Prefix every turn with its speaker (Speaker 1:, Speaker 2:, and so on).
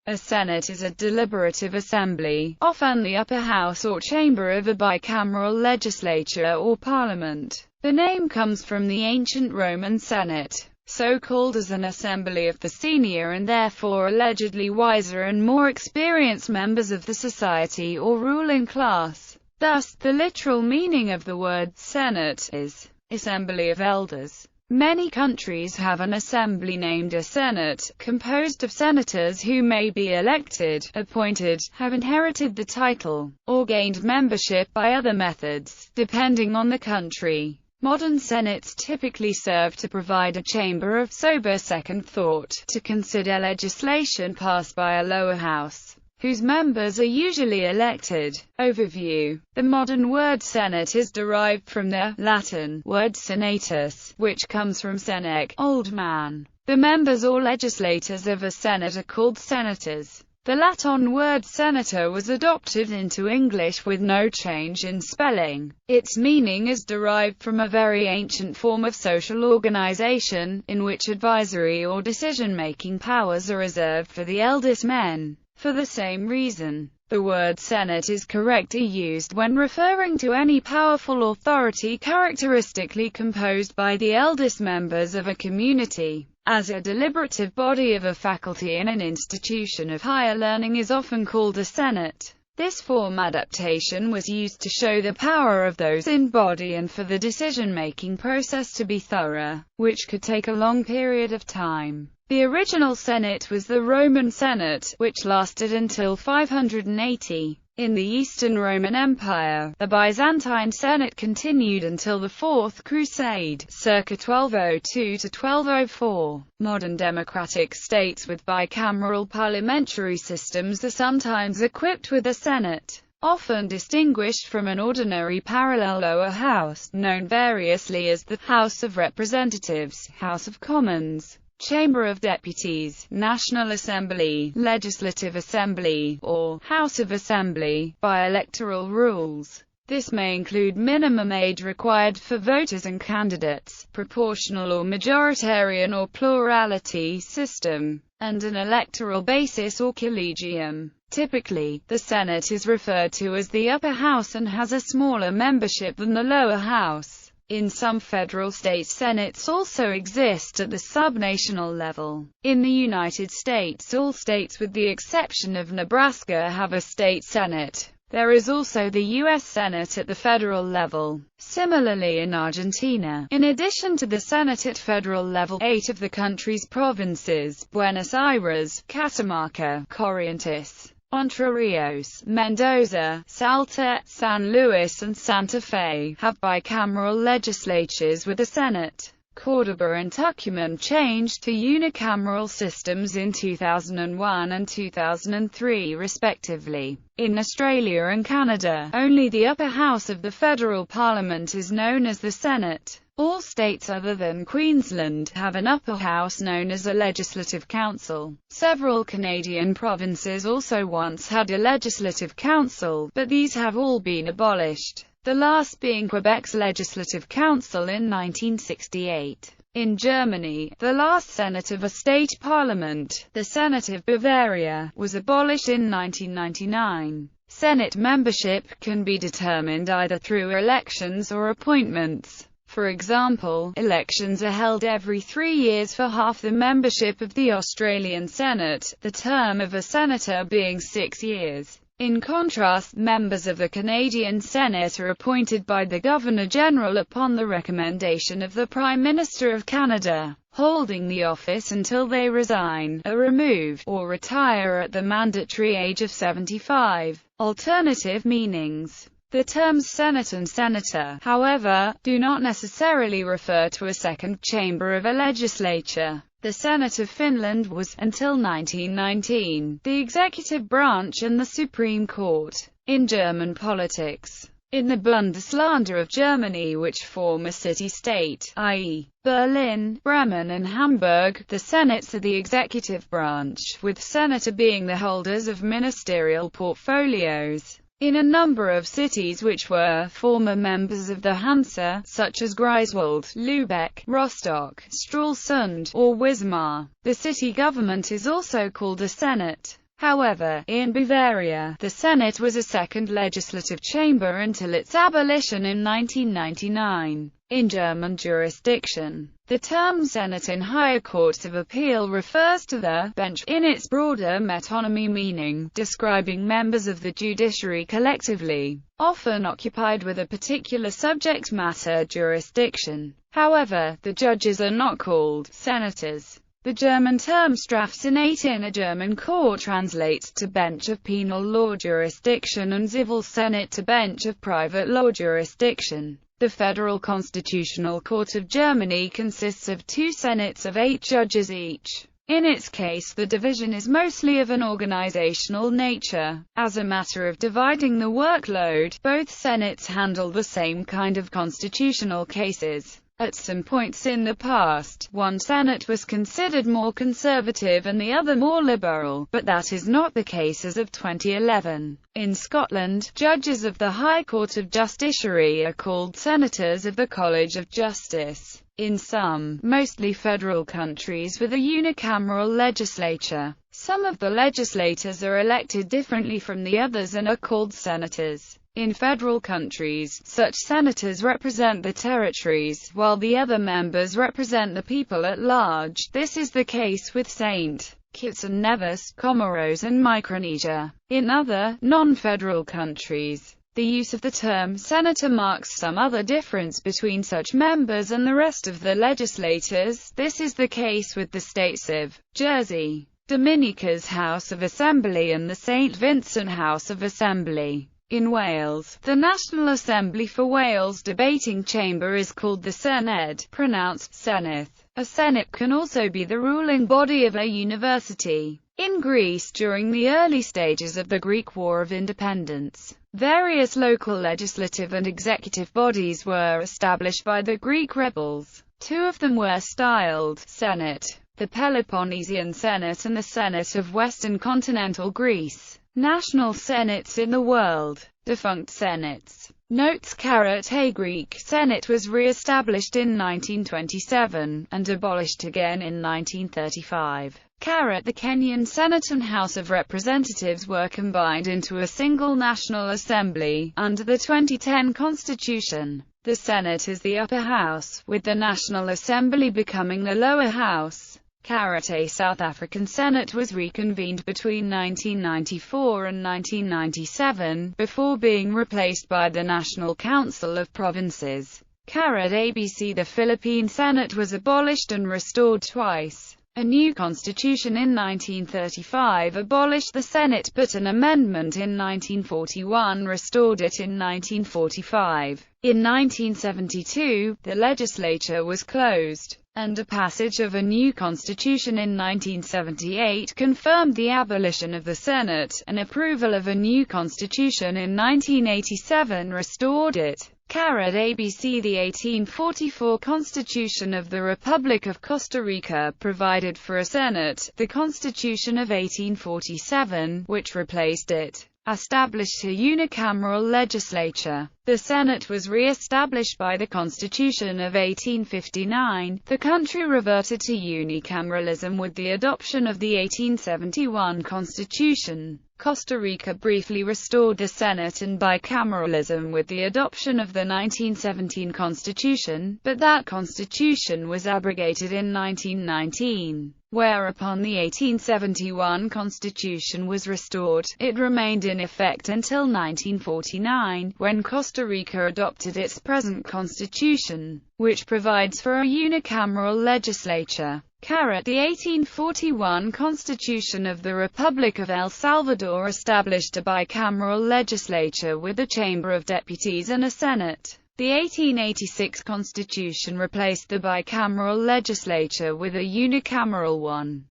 Speaker 1: A Senate is a deliberative assembly, often the upper house or chamber of a bicameral legislature or parliament. The name comes from the ancient Roman Senate, so called as an assembly of the senior and therefore allegedly wiser and more experienced members of the society or ruling class. Thus, the literal meaning of the word Senate is assembly of elders. Many countries have an assembly named a Senate, composed of senators who may be elected, appointed, have inherited the title, or gained membership by other methods, depending on the country. Modern senates typically serve to provide a chamber of sober second thought, to consider legislation passed by a lower house, whose members are usually elected. Overview. The modern word Senate is derived from the Latin word senatus, which comes from senec, old man. The members or legislators of a senate are called senators. The Latin word senator was adopted into English with no change in spelling. Its meaning is derived from a very ancient form of social organization, in which advisory or decision-making powers are reserved for the eldest men. For the same reason, the word Senate is correctly used when referring to any powerful authority characteristically composed by the eldest members of a community. As a deliberative body of a faculty in an institution of higher learning is often called a senate. This form adaptation was used to show the power of those in body and for the decision-making process to be thorough, which could take a long period of time. The original Senate was the Roman Senate, which lasted until 580. In the Eastern Roman Empire, the Byzantine Senate continued until the Fourth Crusade, circa 1202 to 1204. Modern democratic states with bicameral parliamentary systems are sometimes equipped with a Senate, often distinguished from an ordinary parallel lower house, known variously as the House of Representatives, House of Commons, Chamber of Deputies, National Assembly, Legislative Assembly, or House of Assembly, by electoral rules. This may include minimum age required for voters and candidates, proportional or majoritarian or plurality system, and an electoral basis or collegium. Typically, the Senate is referred to as the upper house and has a smaller membership than the lower house. In some federal state senates also exist at the subnational level. In the United States, all states with the exception of Nebraska have a state senate. There is also the U.S. Senate at the federal level. Similarly in Argentina, in addition to the Senate at federal level, 8 of the country's provinces, Buenos Aires, Catamarca, Corrientes, Entre Rios, Mendoza, Salta, San Luis and Santa Fe, have bicameral legislatures with a Senate. Córdoba and Tucumán changed to unicameral systems in 2001 and 2003 respectively. In Australia and Canada, only the upper house of the federal parliament is known as the Senate. All states other than Queensland have an upper house known as a legislative council. Several Canadian provinces also once had a legislative council, but these have all been abolished, the last being Quebec's Legislative Council in 1968. In Germany, the last Senate of a state parliament, the Senate of Bavaria, was abolished in 1999. Senate membership can be determined either through elections or appointments. For example, elections are held every 3 years for half the membership of the Australian Senate, the term of a senator being 6 years. In contrast, members of the Canadian Senate are appointed by the Governor-General upon the recommendation of the Prime Minister of Canada, holding the office until they resign, are removed, or retire at the mandatory age of 75. Alternative meanings. The terms Senate and Senator, however, do not necessarily refer to a second chamber of a legislature. The Senate of Finland was, until 1919, the executive branch and the Supreme Court. In German politics, in the Bundesländer of Germany which form a city-state, i.e., Berlin, Bremen and Hamburg, the senates are the executive branch, with senator being the holders of ministerial portfolios. In a number of cities which were former members of the Hansa, such as Greifswald, Lübeck, Rostock, Stralsund, or Wismar, the city government is also called a senate. However, in Bavaria, the Senate was a second legislative chamber until its abolition in 1999. In German jurisdiction, the term Senate in higher courts of appeal refers to the bench, in its broader metonymy meaning, describing members of the judiciary collectively, often occupied with a particular subject matter jurisdiction. However, the judges are not called senators. The German term Strafsenat in a German court translates to bench of penal law jurisdiction and Zivilsenat to bench of private law jurisdiction. The Federal Constitutional Court of Germany consists of 2 senates of 8 judges each. In its case, the division is mostly of an organizational nature. As a matter of dividing the workload, both senates handle the same kind of constitutional cases. At some points in the past, one senate was considered more conservative and the other more liberal, but that is not the case as of 2011. In Scotland, judges of the High Court of Justiciary are called senators of the College of Justice. In some, mostly federal countries with a unicameral legislature, some of the legislators are elected differently from the others and are called senators. In federal countries, such senators represent the territories, while the other members represent the people at large. This is the case with St. Kitts and Nevis, Comoros and Micronesia. In other, non-federal countries, the use of the term senator marks some other difference between such members and the rest of the legislators. This is the case with the states of Jersey, Dominica's House of Assembly and the St. Vincent House of Assembly. In Wales, the National Assembly for Wales debating chamber is called the Senedd, pronounced Senedd. A senate can also be the ruling body of a university. In Greece, during the early stages of the Greek War of Independence, various local legislative and executive bodies were established by the Greek rebels. 2 of them were styled Senate: the Peloponnesian Senate and the Senate of Western Continental Greece. National senates in the world. Defunct senates. Notes: A Greek Senate was re-established in 1927, and abolished again in 1935. The Kenyan Senate and House of Representatives were combined into a single National Assembly, under the 2010 Constitution. The Senate is the upper house, with the National Assembly becoming the lower house. A South African Senate was reconvened between 1994 and 1997, before being replaced by the National Council of Provinces. ABC The Philippine Senate was abolished and restored twice. A new constitution in 1935 abolished the Senate, but an amendment in 1941 restored it in 1945. In 1972, the legislature was closed, and a passage of a new constitution in 1978 confirmed the abolition of the Senate. An approval of a new constitution in 1987 restored it. ABC The 1844 Constitution of the Republic of Costa Rica provided for a Senate. The Constitution of 1847, which replaced it, established a unicameral legislature. The Senate was re-established by the Constitution of 1859. The country reverted to unicameralism with the adoption of the 1871 Constitution. Costa Rica briefly restored the Senate and bicameralism with the adoption of the 1917 Constitution, but that constitution was abrogated in 1919. Whereupon the 1871 Constitution was restored. It remained in effect until 1949, when Costa Rica adopted its present constitution, which provides for a unicameral legislature. The 1841 Constitution of the Republic of El Salvador established a bicameral legislature with a Chamber of Deputies and a Senate. The 1886 Constitution replaced the bicameral legislature with a unicameral one.